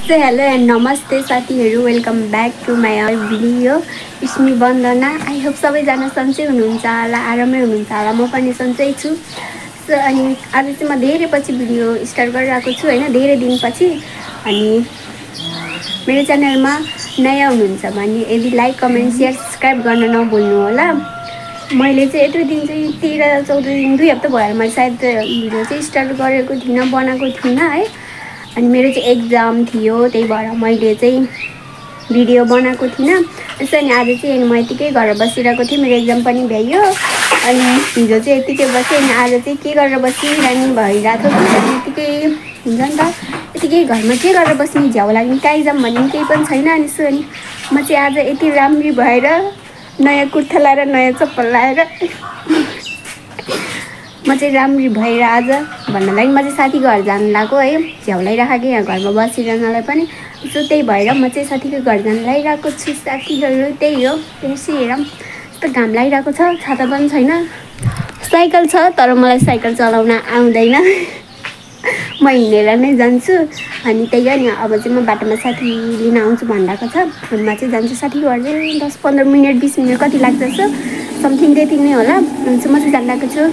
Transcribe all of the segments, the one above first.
So hello and नमस्ते साथीहरू, welcome back to my video. It's me Vandana. I hope सबैजना सन्चै हुनुहुन्छ होला, आरामै हुनुहुन्छ होला। म पनि सन्चै छु। सो अनि आज चाहिँ म धेरै पछि भिडियो स्टार्ट गरिरहेको छु होइन, धेरै दिनपछि। अनि मेरो च्यानलमा नयाँ हुनुहुन्छ भने यदि लाइक कमेन्ट सेयर सब्सक्राइब गर्न नभुल्नु होला। मैले चाहिँ यत्रो दिन चाहिँ 13-14 दिन 2 हप्ता भयो मैले सायद भिडियो चाहिँ स्टार्ट गरेको थिइनँ, बनाएको थिइनँ है। अनि मेरो चाहिँ एक्जाम थियो, त्यही भएर मैले चाहिँ भिडियो बनाएको थिइनँ। यसो अनि आज चाहिँ म यतिकै घर बसिरहेको थिएँ, मेरो एक्जाम पनि भ्याइयो। अनि हिजो चाहिँ यतिकै बसेँ, अनि आज चाहिँ के गरेर बसिरहनु भइरहेको थियो। अनि यतिकै हुन्छ नि त, यतिकै घरमा के गरेर बस्ने, झ्याउ लाग्ने, कहीँ जाऊँ भन्ने केही पनि छैन। अनि यसो अनि म चाहिँ आज यति राम्री भएर नयाँ कुर्ता लाएर नयाँ चप्पल लाएर म चाहिँ राम्री भएर आज भन्नलाई म चाहिँ साथीको घर जानु लाग्यो है। झ्याउ लगाइराखेको यहाँ घरमा बसिरहनलाई पनि। सो त्यही भएर म चाहिँ साथीको घर जानु लागिरहेको छु साथीहरू। त्यही हो, यसो हेरौँ यस्तो घाम लागिरहेको छ, छाता पनि छैन। साइकल छ तर मलाई साइकल चलाउन आउँदैन, म हिँडेर नै जान्छु। अनि त्यही हो नि, अब चाहिँ म बाटोमा साथी लिन आउँछु भनिरहेको छ। फोनमा चाहिँ जान्छु साथीको घर चाहिँ 10-15 मिनट 20 मिनट कति लाग्छ जस्तो समथिङ त्यति नै होला। अनि चाहिँ म चाहिँ जानिरहेको छु,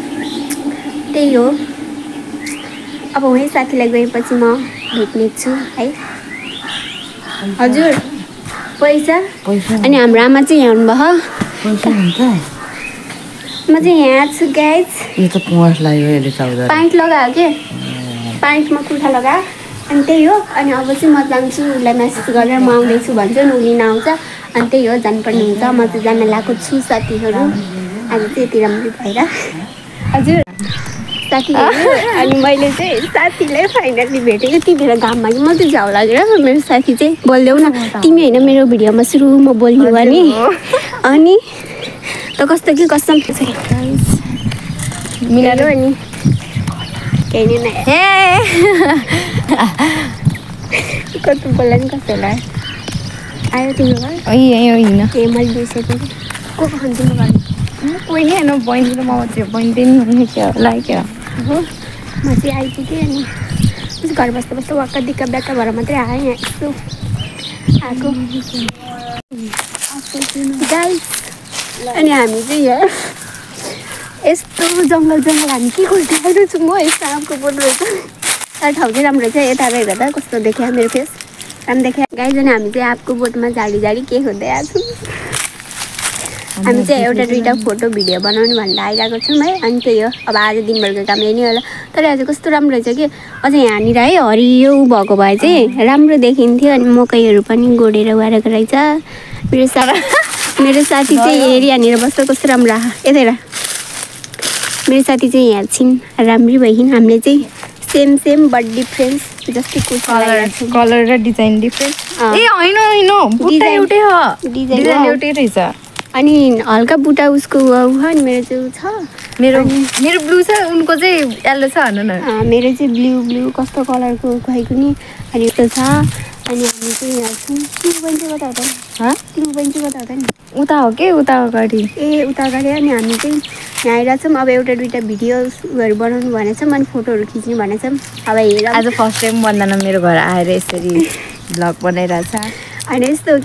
त्यही हो। अब वहीँ साथीलाई गएपछि म भेट्नेछु है। हजुर पैसा अनि हाम्रो आमा चाहिँ यहाँ आउनुभयो। म चाहिँ यहाँ छु गाइज। प्यान्ट लगायो के, प्यान्टमा कुर्ता लगायो। अनि त्यही हो। अनि अब चाहिँ म जान्छु, उसलाई मेसेज गरेर म आउँदैछु भन्छु नि, उ लिन आउँछ। अनि त्यही हो, जानुपर्ने हुन्छ। म चाहिँ जान लागेको छु साथीहरू। आज चाहिँ यति राम्रो भएर हजुर साथीहरू। अनि मैले चाहिँ साथीलाई फाइनली भेटेको त्यति बेला घाममा कि म चाहिँ झ्याउ लागेर। मेरो साथी चाहिँ बोलिदेऊ न तिमी होइन मेरो भिडियोमा सुरु म बोल्नु भने। अनि त कस्तो कि कसम मिलाएर अनि केही नै कस्तो बोल्दा नि कस्तो होला आयो तिम्रो घर ए मैले बिर्सेको को खान्छु म कोही नै होइन, बहिनी र म चाहिँ बहिनी पनि होला क्या हो। म चाहिँ आइपुगेँ अनि घर बस्दा बस्दा वाक्का दिक्क ब्याक्का भएर मात्रै आएँ यहाँ यस्तो आएको गाइस। अनि हामी चाहिँ यहाँ यस्तो जङ्गल हामी के खोजिरहेको छु म। यस्तो आँपको बोट रहेछ तर ठाउँ चाहिँ राम्रो रहेछ। यता हेर्दा त कस्तो देख्यो मेरो फेस, राम्रो देख्यो गाइस। अनि हामी चाहिँ आँपको बोटमा झाडी के खोज्दै आएको छौँ। हामी चाहिँ एउटा दुईवटा फोटो भिडियो बनाउनु भनेर आइरहेको छौँ है। अनि त्यही हो, अब आज दिनभरको काम यही नै होला। तर आज कस्तो राम्रो रहेछ कि अझ यहाँनिर है हरियो भएको भए चाहिँ राम्रो देखिन्थ्यो। अनि मकैहरू पनि गोडेर उहारेको रहेछ। मेरो साथी चाहिँ हेरी यहाँनिर बस्छ कस्तो राम्रो यता हेर। मेरो साथी चाहिँ यहाँ छिन् राम्री भइन्। हामीले चाहिँ सेम बट डिफ्रेन्स जस्तै कलर र डिजाइन डिफ्रेन्ट। ए होइन डिजाइन एउटै रहेछ। अनि हल्का बुटा उसको अनि मेरो चाहिँ छ, मेरो ब्लू छ, उनको चाहिँ येल्लो छ भन न। मेरो चाहिँ ब्लू कस्तो कलरको खुवाइको नि। अनि यस्तो छ। अनि हामी चाहिँ यहाँ छौँ। तिम्रो बहिनी चाहिँ कता हो त? तिम्रो बहिनी चाहिँ कता हो त नि? उता हो कि उता अगाडि ए उता अगाडि। अनि हामी चाहिँ यहाँ आइरहेको छौँ। अब एउटा दुईवटा भिडियोहरू बनाउनु भनेको छौँ अनि फोटोहरू खिच्नु भनेको छौँ। अब हेर आज फर्स्ट टाइम वन्दना मेरो घर आएर यसरी भ्लग बनाइरहेछ। होइन यस्तो हो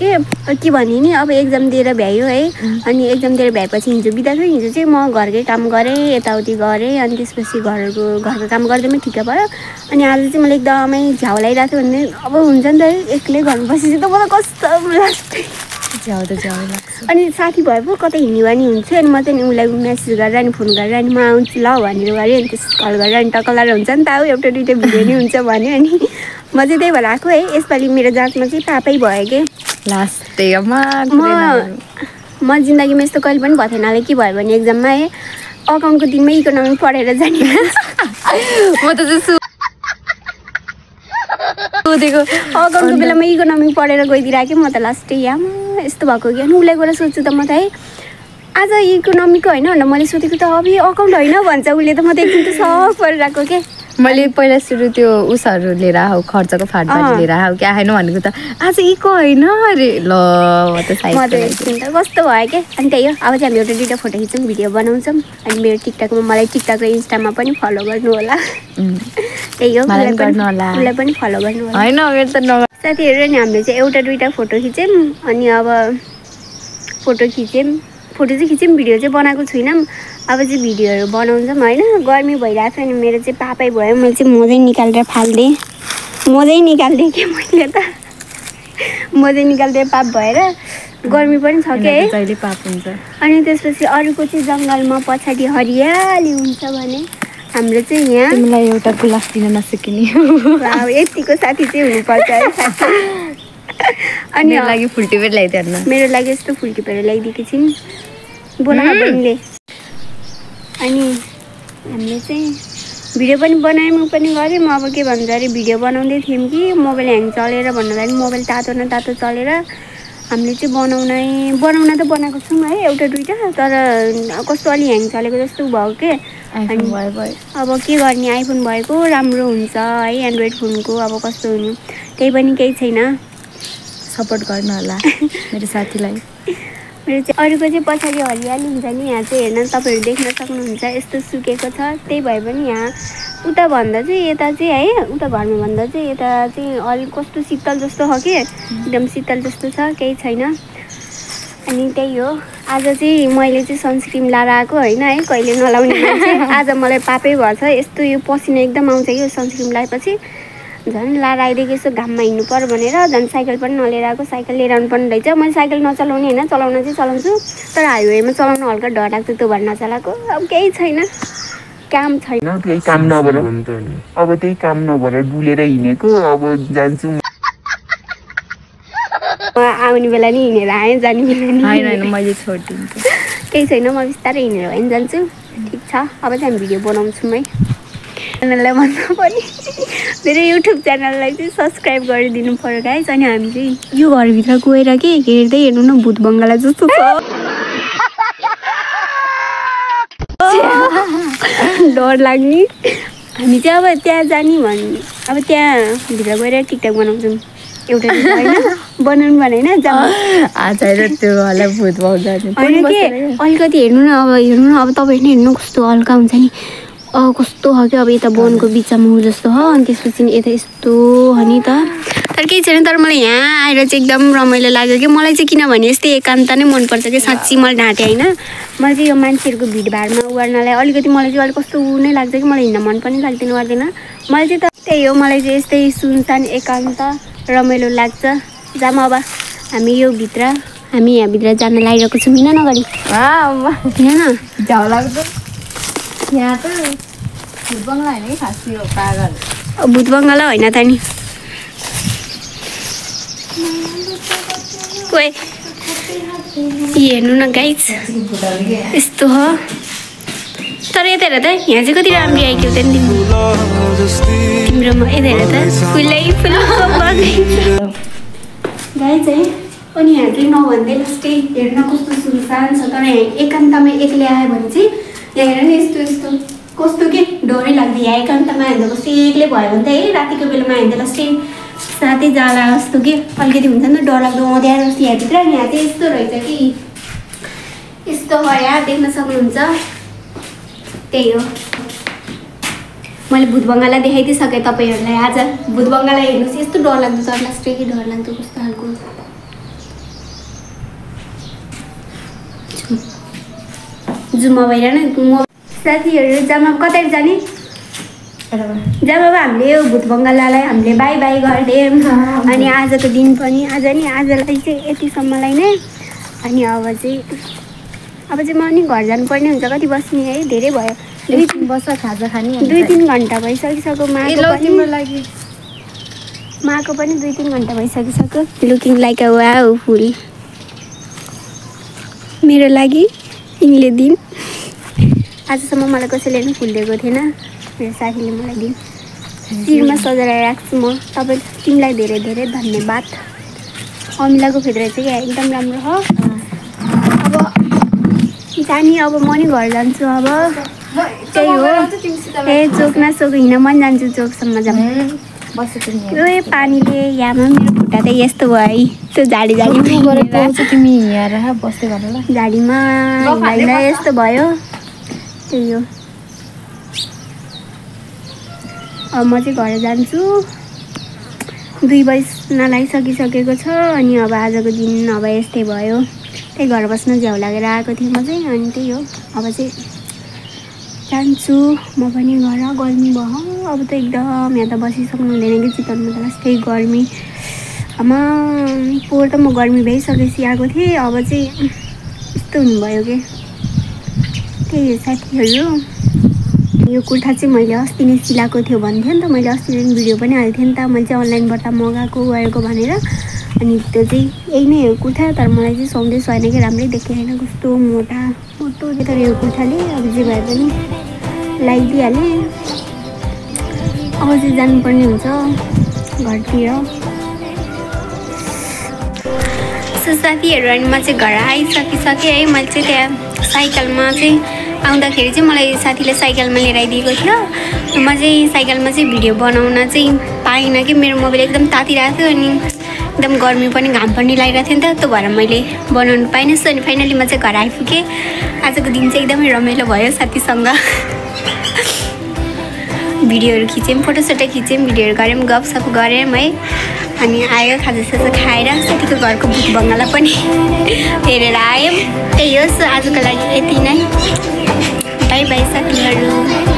के भने नि, अब एक्जाम दिएर भ्यायो है। अनि एक्जाम दिएर भ्याएपछि हिजो बिदा थियो। हिजो चाहिँ म घरकै काम गरेँ, यताउति गरेँ। अनि त्यसपछि घरको काम गर्दैमै ठिक्क भयो। अनि आज चाहिँ मलाई एकदमै झ्याउ लगाइरहेको थियो भने अब हुन्छ नि त एक्लै घरमा बसेपछि त मलाई कस्तो लाग्छ झ्याउ लाग्छ। अनि साथी भए पो कतै हिँड्यो भने हुन्छ। अनि म चाहिँ उसलाई मेसेज गरेर अनि फोन गरेर अनि म आउँछु ल भनेर गरेँ। अनि त्यस कल गरेर अनि टक्क लगाएर हुन्छ नि त अब एउटा दुइटा भिडियो नै हुन्छ भन्यो। अनि म चाहिँ त्यही भएर आएको है। यसपालि मेरो जाँचमा चाहिँ पापै भयो कि लास्ट म जिन्दगीमा यस्तो कहिले पनि भएको थिएन। अहिले के भयो भने एक्जाममा है अकाउन्टको दिनमै इकोनोमिक पढेर जाने म त सोधेको अकाउन्टको बेलामा इकोनोमिक पढेर गइदिरहेको म त लास्टै यहाँ यस्तो भएको कि। अनि उसलाई गएर सोध्छु त म त है आज इकोनोमिकको होइन भनेर मैले सोधेको त अब अकाउन्ट होइन भन्छ उसले त। म त एकदिन त सक परिरहेको के। मैले पहिला सुरु त्यो उसहरू लिएर आऊ खर्चको फाटफाट लिएर आऊ क्या होइन भनेको त आज इको होइन अरे ल म त एकदिन त कस्तो भयो क्या। अनि त्यही हो, अब चाहिँ हामी एउटा दुईवटा फोटो खिच्छौँ भिडियो बनाउँछौँ। अनि मेरो टिकटकमा मलाई टिकटक र इन्स्टामा पनि फलो गर्नु होला। त्यही हो, उसलाई पनि फलो गर्नु होला। होइन मेरो त साथीहरू नि हामीले चाहिँ एउटा दुईवटा फोटो खिच्यौँ अनि अब फोटो चाहिँ खिच्यौँ भिडियो चाहिँ बनाएको छुइनँ अब चाहिँ भिडियोहरू बनाउँछौँ होइन गर्मी भइरहेको छ अनि मेरो चाहिँ पापै भयो मैले चाहिँ मोजै निकालेर फालिदिएँ मोजै निकालिदिएँ कि मैले त मोजै निकालिदिएँ पाप भएर गर्मी पनि छ कि है जहिले पाप हुन्छ अनि त्यसपछि अरूको चाहिँ जङ्गलमा पछाडि हरियाली हुन्छ भने हाम्रो चाहिँ यहाँ तिमीलाई एउटा गुलाफ दिन नसकिने अब यतिको साथी चाहिँ हुनुपर्छ है साथी अनि मेरो लागि फुलटिपेर ल्याइदिनु मेरो लागि यस्तो फुलटिपेर ल्याइदिएकी छिन् बोला बहिनीले अनि हामीले चाहिँ भिडियो पनि बनायौँ पनि गऱ्यौँ अब के भन्छ अरे भिडियो बनाउँदै थियौँ कि मोबाइल ह्याङ चलेर भन्दाखेरि मोबाइल तातो न तातो चलेर हामीले चाहिँ बनाउन त बनाएको छौँ है एउटा दुईवटा तर कस्तो अलि ह्याङ चलेको जस्तो भयो के अनि अब के गर्ने आइफोन भएको राम्रो हुन्छ है एन्ड्रोइड फोनको अब कस्तो हुनु त्यही पनि केही छैन सपोर्ट गर्नु होला मेरो साथीलाई मेरो चाहिँ अरूको चाहिँ पछाडि हरियाली हुन्छ नि यहाँ चाहिँ हेर्न तपाईँहरू देख्न सक्नुहुन्छ यस्तो सुकेको छ त्यही भए पनि यहाँ उता भन्दा चाहिँ यता चाहिँ है उता घरमा भन्दा चाहिँ यता चाहिँ अलिक कस्तो शीतल जस्तो छ कि एकदम शीतल जस्तो छ केही छैन अनि त्यही हो आज चाहिँ मैले चाहिँ सनस्क्रिन लाएर आएको होइन है कहिले नलाउने मान्छे आज मलाई पापै भर्छ यस्तो यो पसिना एकदम आउँछ कि यो सनस्क्रिन लगाएपछि झन् लाएर आइदिएको यसो घाममा हिँड्नु पर्यो भनेर झन् साइकल पनि नलिएर आएको साइकल लिएर आउनु पर्ने रहेछ मैले साइकल नचलाउने होइन चलाउन चाहिँ चलाउँछु तर हाइवेमा चलाउनु हल्का डर लाग्छ त्यो भएर नचलाएको अब केही छैन काम छैन केही काम नभएर अब त्यही काम नभएर डुलेर हिँडेको अब जान्छु आउने बेला नि हिँडेर आएँ जाने बेला नि होइन मैले छोडिदिन्छु केही छैन म बिस्तारै हिँडेर भए पनि जान्छु ठिक छ अब चाहिँ हामी भिडियो बनाउँछौँ है च्यानललाई भन्दा पनि मेरो युट्युब च्यानललाई चाहिँ सब्सक्राइब गरिदिनु पऱ्यो गाइस अनि हामी चाहिँ यो घरभित्र गएर के हेर्दै हेर्नु न भूत बङ्गाला जस्तो छ डर लाग्ने हामी चाहिँ अब त्यहाँ जाने अब त्यहाँ भित्र गएर टिकटक बनाउँछौँ एउटा होइन बनाउनु भने होइन आचार्य त्यो होला भूत होइन के अलिकति हेर्नु न अब तपाईँहरू हेर्नु कस्तो हल्का हुन्छ नि कस्तो हो कि अब यता वनको बिचमा हो जस्तो हो अनि त्यसपछि यता यस्तो हो नि त तर केही छैन तर मलाई यहाँ आएर चाहिँ एकदम रमाइलो लाग्यो कि मलाई चाहिँ किनभने यस्तै एकान्त नै मनपर्छ कि साँच्ची मलाई ढाँटे होइन मलाई चाहिँ यो मान्छेहरूको भिडभाडमा उर्नलाई अलिकति मलाई चाहिँ अलिक कस्तो ऊ नै लाग्छ कि मलाई हिँड्न मन पनि लाग्दैन गर्दैन मलाई चाहिँ त्यही हो मलाई चाहिँ यस्तै सुनसान एकान्त रमाइलो लाग्छ जाम अब हामी यहाँभित्र जान लागिरहेको छौँ हिँड नगरी होइन झ्याउ लाग्दो यहाँ त भूत बङ्गला होइन कि खास यो पागल भूत बङ्गला होइन त नि कोही हेर्नु न गाइस यस्तो हो तर यता हेर त यहाँ चाहिँ कति राम्रो आइक्यो त नि तिम्रोमा यता हेर त फुलै गाइस है अनि यहाँ चाहिँ नभन्दै लास्टै हेर्न कस्तो सुनसान छ तर यहाँ एकान्तमा एक्लै आयो भने चाहिँ यहाँ हेर न यस्तो यस्तो कस्तो के डरै लाग्यो यहाँ एकान्तमा हिँड्दा कस्तो एक्लै भयो भने त है रातिको बेलामा हिँड्दा लास्टै साथै जाला जस्तो कि अलिकति हुन्छ नि डर लाग्दो अँध्यारो जस्तो यहाँभित्र यहाँ चाहिँ यस्तो रहेछ कि यस्तो हो यहाँ देख्न सक्नुहुन्छ त्यही हो मैले भूत बङ्गाला देखाइदिइसकेँ तपाईँहरूलाई आज भूत बङ्गाला हेर्नुहोस् यस्तो डर लाग्दो छ लास्टै कि डर लाग्दो कस्तो खालको जुम्मा भएर न साथीहरू जामा कतै जाने जब अब हामीले यो भूत बङ्गालालाई हामीले बाई बाई गरिदियौँ अनि आजको दिन पनि आजलाई चाहिँ यतिसम्मलाई नै अनि अब चाहिँ म नि घर जानुपर्ने हुन्छ कति बस्ने है धेरै भयो 2-3 वर्ष खाजा खाने 2-3 घन्टा भइसकिसक्यो माको पनि 2-3 घन्टा भइसकिसक्यो लुकिङ लाइक अ वाउ फुल मेरो लागि यिनले दिन आजसम्म मलाई कसैले पनि फुल दिएको थिएन मेरो साथीले मलाई दिन शिरमा सजाएर राख्छु म तिमीलाई धेरै धेरै धन्यवाद अमिलाको फेदरा चाहिँ एकदम राम्रो हो अब जाने अब म नि घर जान्छु अब त्यही हो ए चोक न चोक हिँड्न मन जान्छु चोकसम्म ए पानीले यहाँमा मेरो खुट्टा त यस्तो भयो है त्यो झाडी तिमी यहाँ बस्दै गर ल झाडीमा हिँड्दा यस्तो भयो त्यही हो अब म चाहिँ घर जान्छु 2 बज्न लागिसकिसकेको छ अनि अब आजको दिन अब यस्तै भयो। त्यही घर बस्न झ्याउ लागेर आएको थिएँ म चाहिँ अनि त्यही हो। अब चाहिँ जान्छु म पनि घर। गर्मी भयो अब त एकदम यहाँ त बसिसक्नु हुँदैन कि चितवनमा त लास्टै गर्मी। आमा पोहोर त म गर्मी भइसकेपछि आएको थिएँ अब चाहिँ यस्तो हुनुभयो कि। त्यही हो साथीहरू। यो कुर्ता चाहिँ मैले अस्ति नै सिलाएको थियो भन्थ्यो नि त, मैले अस्ति दिन भिडियो पनि हाल्थेँ नि त, मैले चाहिँ अनलाइनबाट मगाएको गरेको भनेर। अनि त्यो चाहिँ यही नै हो कुर्ता, तर मलाई चाहिँ सुहाउँदै सुहाएन कि राम्रै देखेन, कस्तो मोटो तर यो कुर्ताले अब जे भए पनि लगाइदिइहालेँ। अब चाहिँ जानुपर्ने हुन्छ घरतिर। सो साथीहरू अनि म चाहिँ घर आइसकिसकेँ है। मैले चाहिँ त्यहाँ साइकलमा चाहिँ आउँदाखेरि चाहिँ मलाई साथीले साइकलमा लिएर आइदिएको थियो। म चाहिँ साइकलमा चाहिँ भिडियो बनाउन चाहिँ पाइनँ कि मेरो मोबाइल एकदम तातिरहेको थियो अनि एकदम गर्मी पनि घाम पनि लागिरहेको थियो नि त, त्यो भएर मैले बनाउनु पाइनँ। अनि फाइनली म चाहिँ घर आइपुगेँ। आजको दिन चाहिँ एकदमै रमाइलो भयो साथीसँग। भिडियोहरू खिच्यौँ, फोटोसोटो खिच्यौँ, भिडियोहरू गऱ्यौँ, गफसफ गऱ्यौँ है। अनि आयो खाजासाजा खाएर साथीको घरको भुत बङ्गाला पनि हेरेर आयौँ। त्यही हो। सो आजको लागि यति नै। बाई बाई साथीहरू।